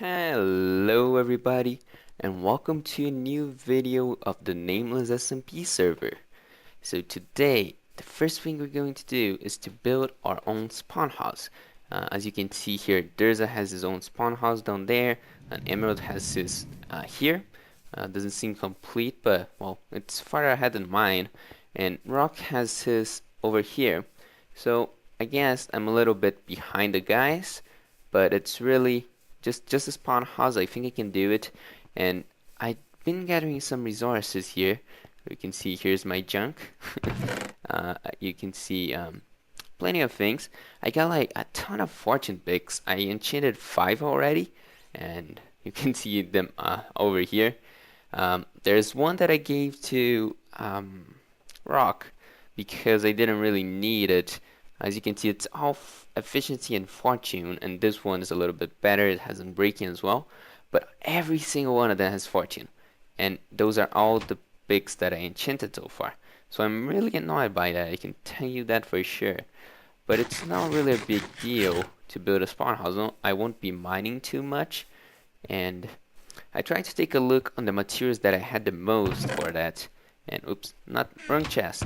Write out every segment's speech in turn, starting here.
Hello everybody and welcome to a new video of the Nameless SMP server. So today the first thing we're going to do is to build our own spawn house. As you can see here, Durza has his own spawn house down there and Emerald has his here. Doesn't seem complete, but well, it's farther ahead than mine, and Rock has his over here. So I guess I'm a little bit behind the guys, but it's really just a spawn house. I think I can do it, and I've been gathering some resources here. You can see here's my junk. You can see plenty of things. I got like a ton of fortune picks. I enchanted 5 already, and you can see them over here. There's one that I gave to Rock because I didn't really need it. As you can see, it's all efficiency and fortune, and this one is a little bit better. It has unbreaking as well, but every single one of them has fortune, and those are all the picks that I enchanted so far. So I'm really annoyed by that. I can tell you that for sure. But it's not really a big deal to build a spawn house. No, I won't be mining too much, and I tried to take a look on the materials that I had the most for that. And oops, not wrong chest.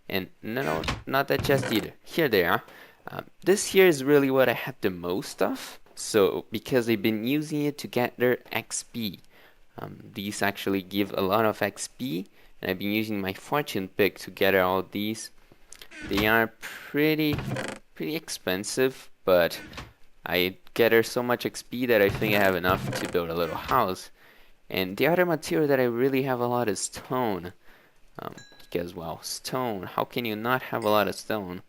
And no, not that chest either. Here they are. This here is really what I had the most of. So because I've been using it to gather XP. These actually give a lot of XP, and I've been using my fortune pick to gather all these. They are pretty expensive, but I gather so much XP that I think I have enough to build a little house. And the other material that I really have a lot is stone. Because, well, stone, how can you not have a lot of stone?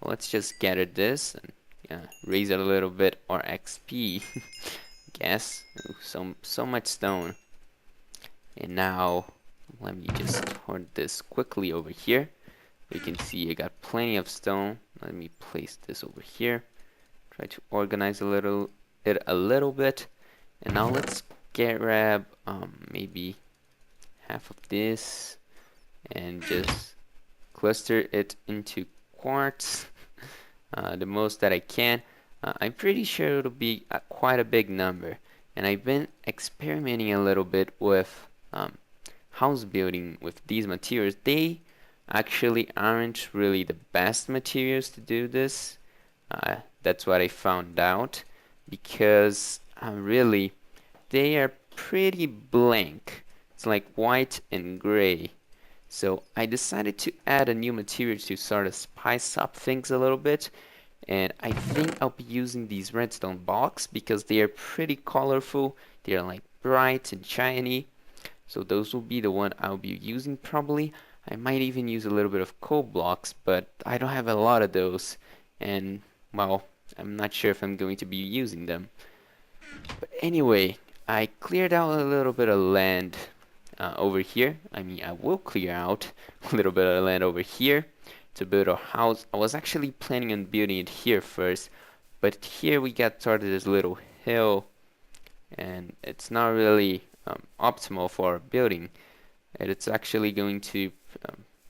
Well, let's just gather this and raise it a little bit, or XP. Guess. Ooh, so much stone. And now, let me just store this quickly over here. You can see I got plenty of stone. Let me place this over here. Try to organize it a little bit. And now let's grab maybe half of this and just cluster it into quartz, the most that I can. I'm pretty sure it'll be quite a big number, and I've been experimenting a little bit with house building with these materials. They actually aren't really the best materials to do this. That's what I found out, because really they are pretty blank. It's like white and gray. So I decided to add a new material to sort of spice up things a little bit, and I think I'll be using these redstone blocks because they are pretty colorful. They are like bright and shiny, so those will be the one I'll be using probably. I might even use a little bit of coal blocks, but I don't have a lot of those, and well, I'm not sure if I'm going to be using them. But anyway, I cleared out a little bit of land over here. I mean, I will clear out a little bit of land over here to build a house. I was actually planning on building it here first, but here we got started this little hill, and it's not really optimal for building. And it's actually going to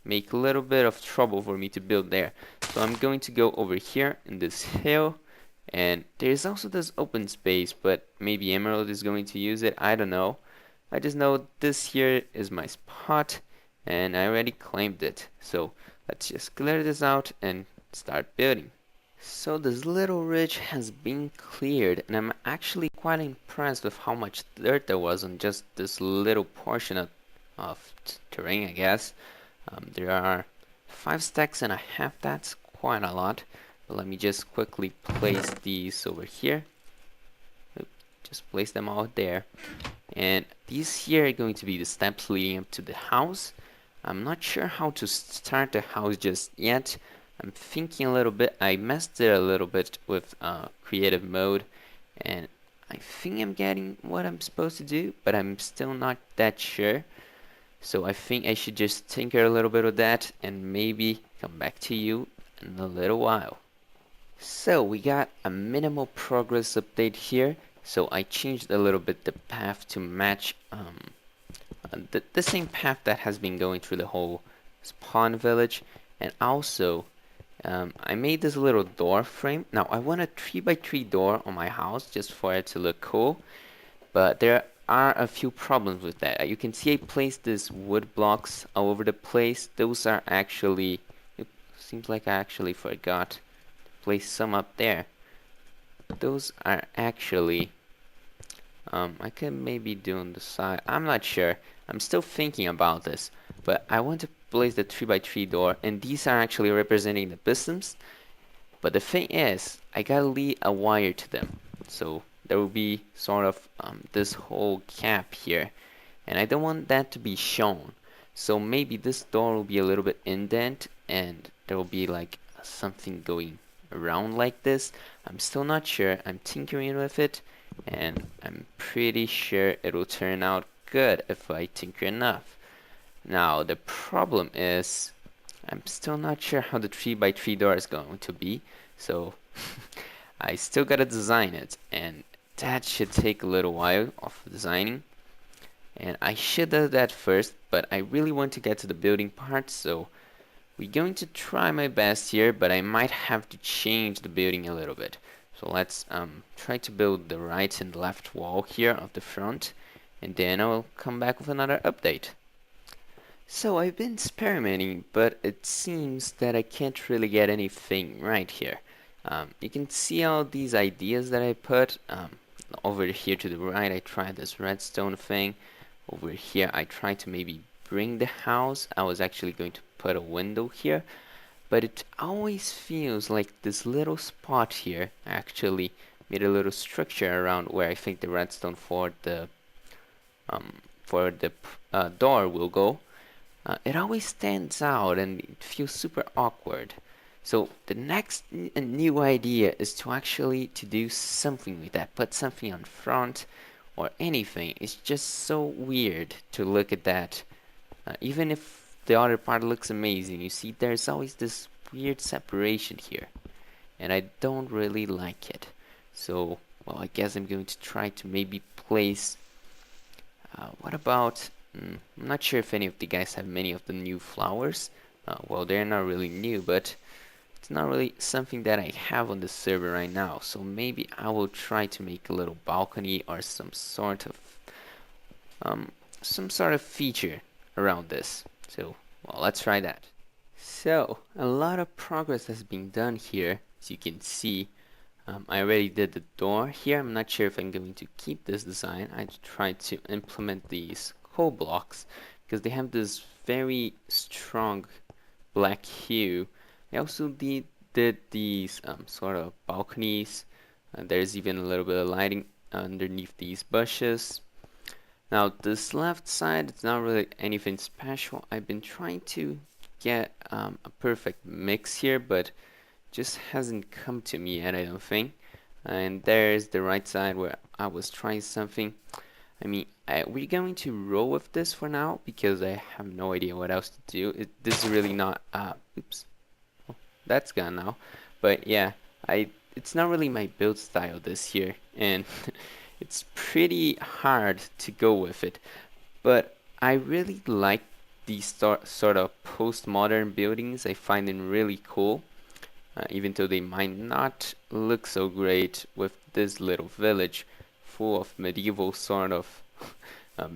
make a little bit of trouble for me to build there. So I'm going to go over here in this hill, and there's also this open space, but maybe Emerald is going to use it. I don't know. I just know this here is my spot, and I already claimed it. So let's just clear this out and start building. So this little ridge has been cleared, and I'm actually quite impressed with how much dirt there was on just this little portion of terrain, I guess. There are 5 stacks and a half. That's quite a lot. But let me just quickly place these over here. Just place them all there. And these here are going to be the steps leading up to the house. I'm not sure how to start the house just yet. I'm thinking a little bit. I messed it a little bit with creative mode, and I think I'm getting what I'm supposed to do, but I'm still not that sure. So I think I should just tinker a little bit with that and maybe come back to you in a little while. So we got a minimal progress update here. So I changed a little bit the path to match the same path that has been going through the whole spawn village, and also I made this little door frame. Now I want a 3x3 door on my house just for it to look cool, but there are a few problems with that. You can see I placed these wood blocks all over the place. Those are actually, it seems like I actually forgot to place some up there. Those are actually, I could maybe do on the side. I'm not sure. I'm still thinking about this, but I want to place the 3x3 door, and these are actually representing the pistons. But the thing is, I gotta lead a wire to them. So there will be sort of this whole gap here. And I don't want that to be shown. So maybe this door will be a little bit indent and there will be like something going around like this. I'm still not sure. I'm tinkering with it and I'm pretty sure it will turn out good if I tinker enough. Now the problem is I'm still not sure how the 3x3 door is going to be, so I still gotta design it, and that should take a little while of designing. And I should do that first, but I really want to get to the building part, so we're going to try my best here, but I might have to change the building a little bit. So let's try to build the right and left wall here of the front, and then I'll come back with another update. So I've been experimenting, but it seems that I can't really get anything right here. You can see all these ideas that I put. Over here to the right, I tried this redstone thing. Over here, I tried to maybe bring the house. I was actually going to put a window here, but it always feels like this little spot here actually made a little structure around where I think the redstone for the door will go. It always stands out and it feels super awkward. So the next new idea is to actually to do something with that. Put something on front or anything. It's just so weird to look at that. Even if the other part looks amazing, you see there's always this weird separation here. And I don't really like it. So, well, I guess I'm going to try to maybe place... what about... I'm not sure if any of the guys have many of the new flowers. Well, they're not really new, but it's not really something that I have on the server right now. So maybe I will try to make a little balcony or some sort of feature around this. So, well, let's try that. So, a lot of progress has been done here, as you can see. I already did the door here. I'm not sure if I'm going to keep this design. I tried to implement these coal blocks because they have this very strong black hue. I also did these sort of balconies. There's even a little bit of lighting underneath these bushes. Now this left side, it's not really anything special. I've been trying to get a perfect mix here, but just hasn't come to me yet, I don't think. And there's the right side where I was trying something. I mean, we're going to roll with this for now because I have no idea what else to do. This is really not. Oops, oh, that's gone now. But yeah, it's not really my build style this year, and it's pretty hard to go with it. But I really like these sort of postmodern buildings. I find them really cool. Even though they might not look so great with this little village full of medieval sort of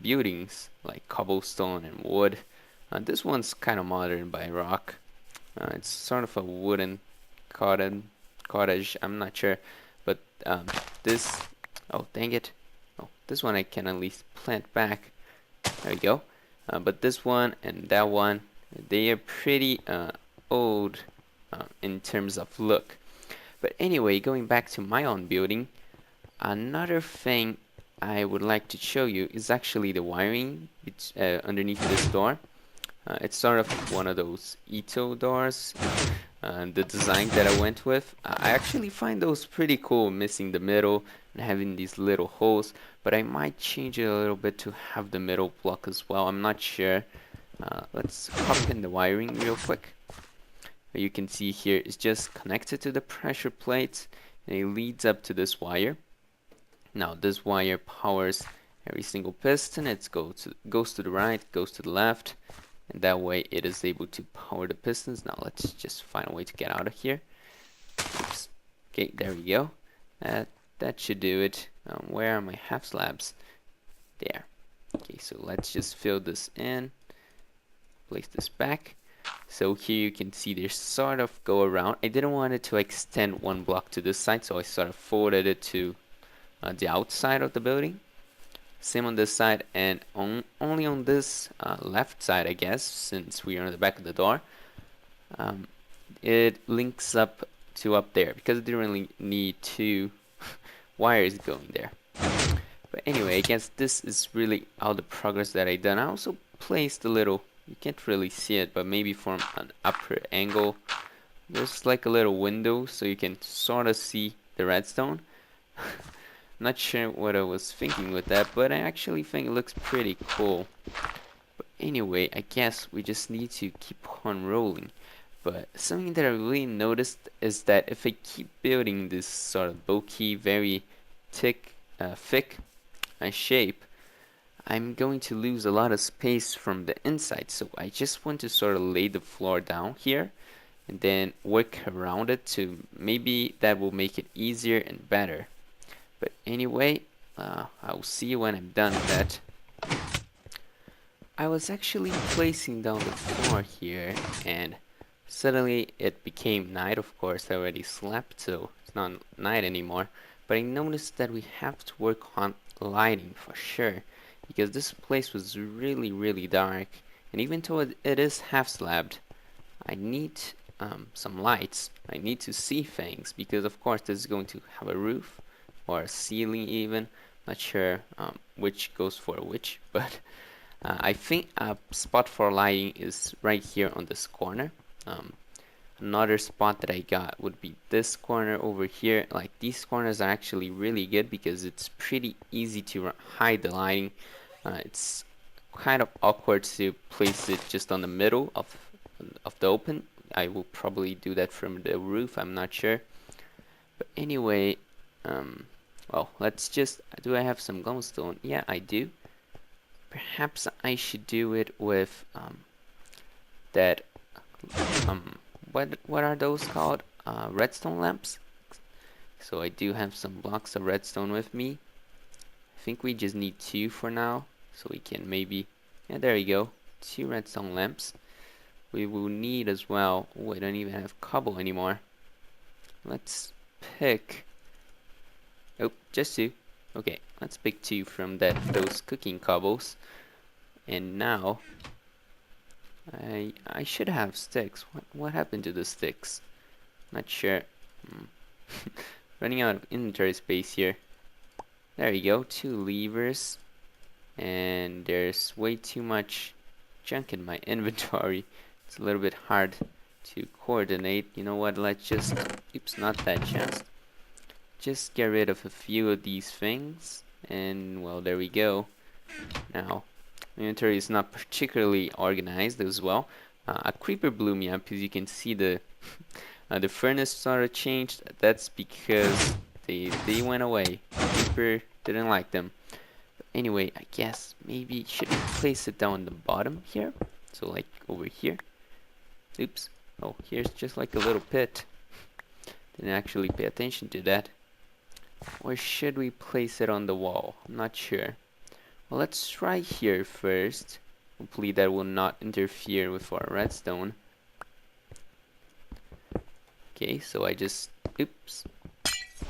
buildings like cobblestone and wood. This one's kind of modern by rock. It's sort of a wooden cottage. I'm not sure, but this. Oh, dang it! Oh, this one I can at least plant back. There we go. But this one and that one, they are pretty old in terms of look. But anyway, going back to my own building, another thing I would like to show you is actually the wiring underneath this door. It's sort of one of those Ito doors, the design that I went with. I actually find those pretty cool, missing the middle and having these little holes, but I might change it a little bit to have the middle block as well. I'm not sure. Let's hop in the wiring real quick. You can see here it's just connected to the pressure plate and it leads up to this wire. Now this wire powers every single piston. It goes to the right, goes to the left, and that way it is able to power the pistons. Now let's just find a way to get out of here. Oops. Okay, there we go. That should do it. Where are my half slabs? There. Okay, so let's just fill this in, place this back. So here you can see they sort of go around. I didn't want it to extend one block to this side, so I sort of folded it to the outside of the building. Same on this side, and only on this left side, I guess, since we are on the back of the door, it links up to up there, because it didn't really need two wires going there. But anyway, I guess this is really all the progress that I done. I also placed a little, you can't really see it, but maybe from an upper angle, there's like a little window so you can sort of see the redstone. Not sure what I was thinking with that, but I actually think it looks pretty cool. But anyway, I guess we just need to keep on rolling. But something that I really noticed is that if I keep building this sort of bulky, very thick shape, I'm going to lose a lot of space from the inside. So I just want to sort of lay the floor down here and then work around it to maybe that will make it easier and better. But anyway, I'll see you when I'm done with that. I was actually placing down the floor here, and suddenly it became night. Of course, I already slept, so it's not night anymore. But I noticed that we have to work on lighting for sure, because this place was really dark, and even though it is half slabbed, I need some lights. I need to see things, because of course this is going to have a roof or a ceiling even. Not sure which goes for which, but I think a spot for lighting is right here on this corner. Another spot that I got would be this corner over here. Like, these corners are actually really good because it's pretty easy to hide the lighting. It's kind of awkward to place it just on the middle of the open. I will probably do that from the roof, I'm not sure. But anyway, well, let's just, do I have some glowstone? Yeah, I do. Perhaps I should do it with that what are those called? Redstone lamps. So I do have some blocks of redstone with me. I think we just need 2 for now, so we can maybe, yeah, there you go, 2 redstone lamps. We will need as well, oh, I don't even have cobble anymore. Let's pick, oh, just 2. Okay, let's pick 2 from those cooking cobbles. And now I should have sticks. What happened to the sticks? Not sure. Running out of inventory space here. There you go, 2 levers. And there's way too much junk in my inventory. It's a little bit hard to coordinate. You know what, let's just, oops, not that chest. Just get rid of a few of these things. And well, there we go. Now, inventory is not particularly organized as well. A creeper blew me up, as you can see the furnace sort of changed. That's because they went away. Creeper didn't like them. But anyway, I guess maybe should we place it down the bottom here? So like over here. Oops. Oh, here's just like a little pit. Didn't actually pay attention to that. Or should we place it on the wall? I'm not sure. Well, let's try here first. Hopefully that will not interfere with our redstone. Okay, so I just, oops.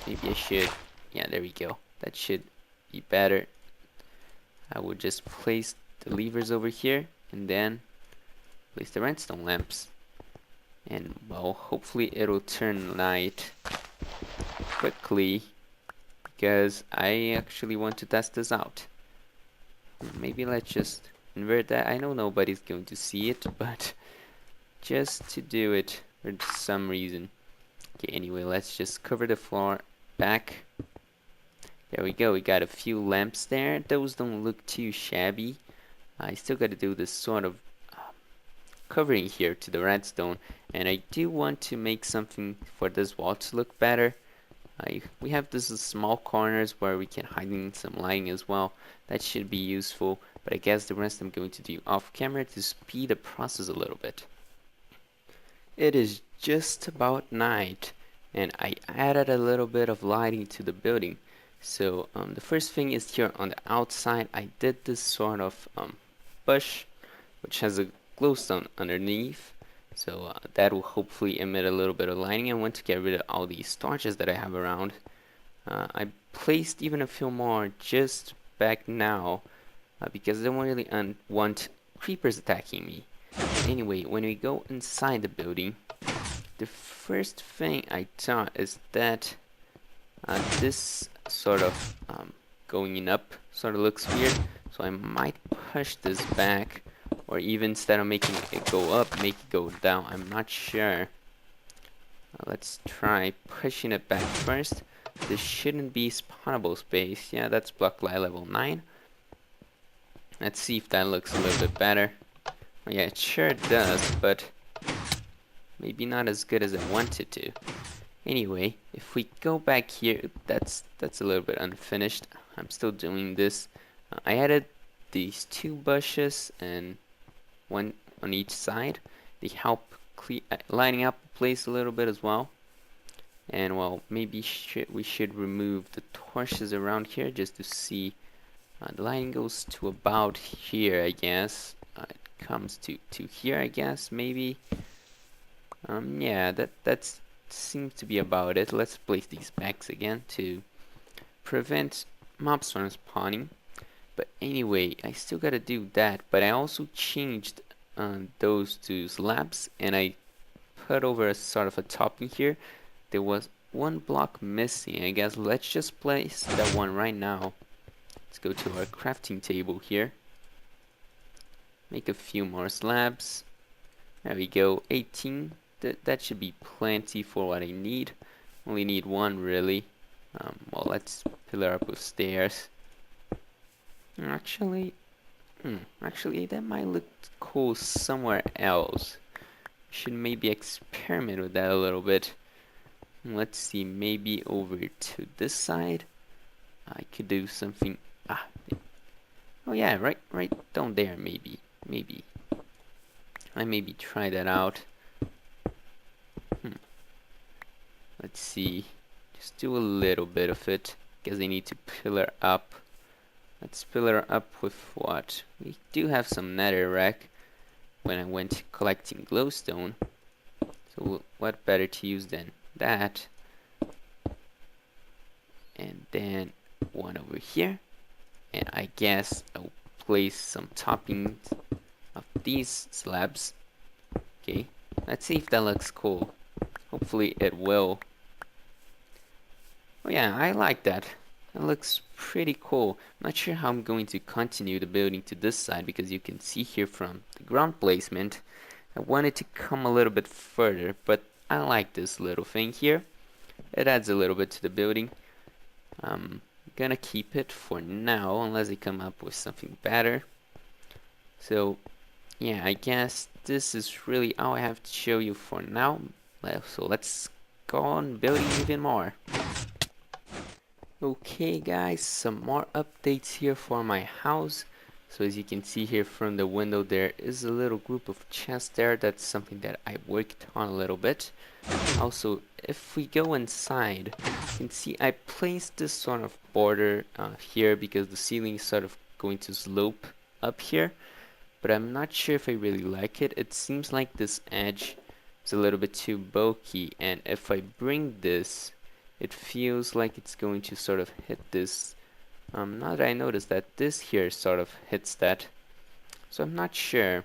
Maybe I should, yeah, there we go. That should be better. I would just place the levers over here and then place the redstone lamps. And well, hopefully it'll turn night quickly, because I actually want to test this out. Maybe let's just invert that. I know nobody's going to see it, but just to do it for some reason. Okay, anyway, let's just cover the floor back. There we go, we got a few lamps there. Those don't look too shabby. I still got to do this sort of covering here to the redstone, and I do want to make something for this wall to look better. We have this small corners where we can hide in some lighting as well. That should be useful, but I guess the rest I'm going to do off camera to speed the process a little bit. It is just about night, and I added a little bit of lighting to the building. So the first thing is here on the outside, I did this sort of bush, which has a glowstone underneath. So that will hopefully emit a little bit of lighting. I want to get rid of all these torches that I have around. I placed even a few more just back now because I don't really want creepers attacking me. Anyway, when we go inside the building, the first thing I thought is that this sort of going up sort of looks weird, so I might push this back, or even instead of making it go up, make it go down. I'm not sure. Let's try pushing it back first. This shouldn't be spawnable space. Yeah, that's block light level 9. Let's see if that looks a little bit better. Oh, yeah, it sure does, but maybe not as good as I wanted to. Anyway, if we go back here, that's a little bit unfinished. I'm still doing this. I added these 2 bushes and one on each side. They help lining up the place a little bit as well. And well, maybe we should remove the torches around here just to see. The lighting goes to about here, I guess. It comes to here, I guess, maybe. Yeah, that seems to be about it. Let's place these bags again to prevent mobs from spawning. But anyway, I still gotta do that. But I also changed those 2 slabs, and I put over a sort of a topping here. There was 1 block missing. I guess let's just place that one right now. Let's go to our crafting table here. Make a few more slabs. There we go, 18. That should be plenty for what I need. Only need 1 really. Well, let's pillar up with stairs. Actually, that might look cool somewhere else. Should maybe experiment with that a little bit. Let's see, maybe over to this side. I could do something. Oh yeah, right down there. Maybe. I maybe try that out. Let's see. Just do a little bit of it because I need to pillar up. Let's pillar up with what? We do have some netherrack when I went collecting glowstone. So what better to use than that? And then 1 over here. And I guess I'll place some toppings of these slabs. Okay, let's see if that looks cool. Hopefully it will. Oh yeah, I like that. That looks pretty cool. I'm not sure how I'm going to continue the building to this side because you can see here from the ground placement, I wanted to come a little bit further, but I like this little thing here. It adds a little bit to the building. I'm gonna keep it for now unless they come up with something better. So yeah, I guess this is really all I have to show you for now. So let's go on building even more. Okay guys, some more updates here for my house. So as you can see here from the window, there is a little group of chests there. That's something that I worked on a little bit. Also, if we go inside, you can see I placed this sort of border here because the ceiling is sort of going to slope up here. But I'm not sure if I really like it. It seems like this edge is a little bit too bulky, and if I bring this, it feels like it's going to sort of hit this. Now that I notice that this here sort of hits that, so I'm not sure.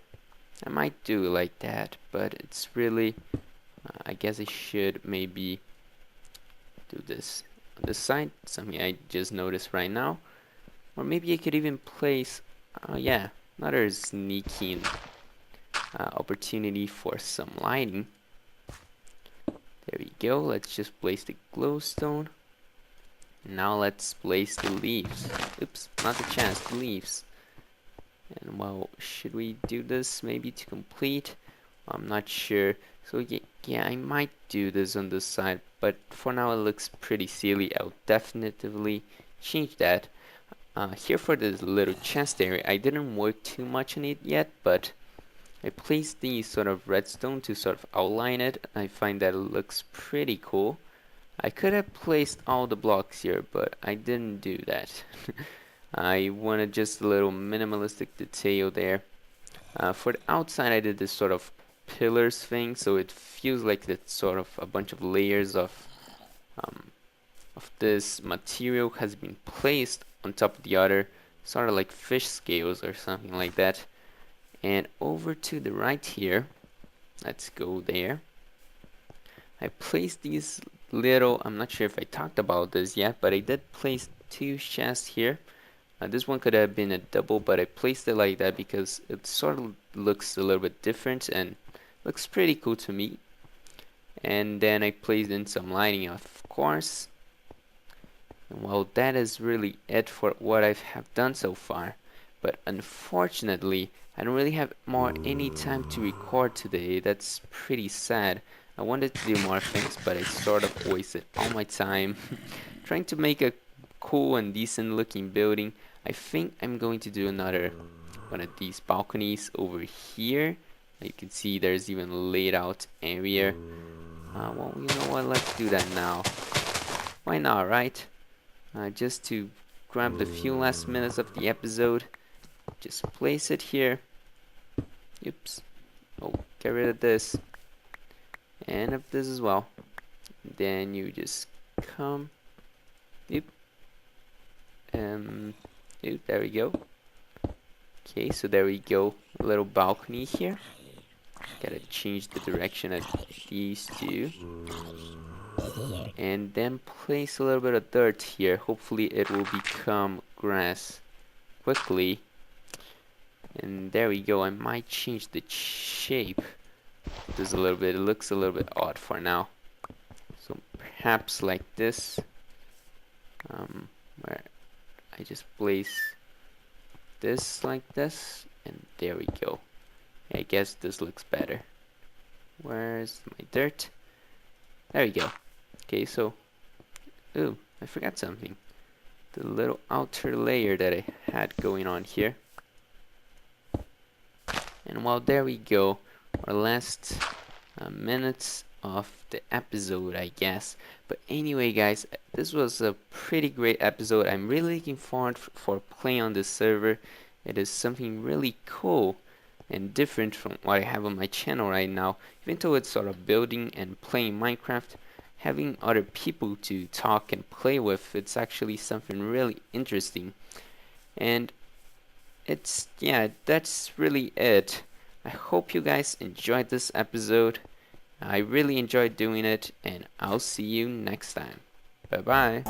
I might do it like that, but it's really, I guess I should maybe do this on this side, something I just noticed right now. Or maybe I could even place, yeah, another sneaking opportunity for some lighting. There we go. Let's just place the glowstone. Now let's place the leaves. Oops, not the chest, the leaves. And well, should we do this maybe to complete? I'm not sure. So yeah, I might do this on this side, but for now it looks pretty silly. I'll definitely change that. Here for this little chest area, I didn't work too much on it yet, but I placed the sort of redstone to sort of outline it. I find that it looks pretty cool. I could have placed all the blocks here, but I didn't do that. I wanted just a little minimalistic detail there. For the outside, I did this sort of pillars thing, so it feels like it's sort of a bunch of layers um, of this material has been placed on top of the other, sort of like fish scales or something like that. And over to the right here, let's go there. I placed these little, I'm not sure if I talked about this yet, but I did place two chests here. This one could have been a double, but I placed it like that because it sort of looks a little bit different and looks pretty cool to me. And then I placed in some lighting, of course. And well, that is really it for what I have done so far. But unfortunately, I don't really have any time to record today. That's pretty sad. I wanted to do more things, but I sort of wasted all my time trying to make a cool and decent looking building. I think I'm going to do another one of these balconies over here. You can see there's even a laid out area. Well, you know what? Let's do that now. Why not, right? Just to grab the few last minutes of the episode, just place it here. Oops. Oh, get rid of this. And of this as well. Then you just come. Oop. Oop, there we go. Okay, so there we go. A little balcony here. Gotta change the direction of these two. And then place a little bit of dirt here. Hopefully it will become grass quickly. And there we go. I might change the shape just a little bit. It looks a little bit odd for now. So perhaps like this. Where I just place this like this. And there we go. I guess this looks better. Where's my dirt? There we go. Okay, so, ooh, I forgot something. The little outer layer that I had going on here. And well, there we go. Our last minutes of the episode, I guess. But anyway, guys, this was a pretty great episode. I'm really looking forward for playing on this server. It is something really cool and different from what I have on my channel right now. Even though it's sort of building and playing Minecraft, having other people to talk and play with, it's actually something really interesting. And it's, yeah, that's really it. I hope you guys enjoyed this episode. I really enjoyed doing it, and I'll see you next time. Bye bye.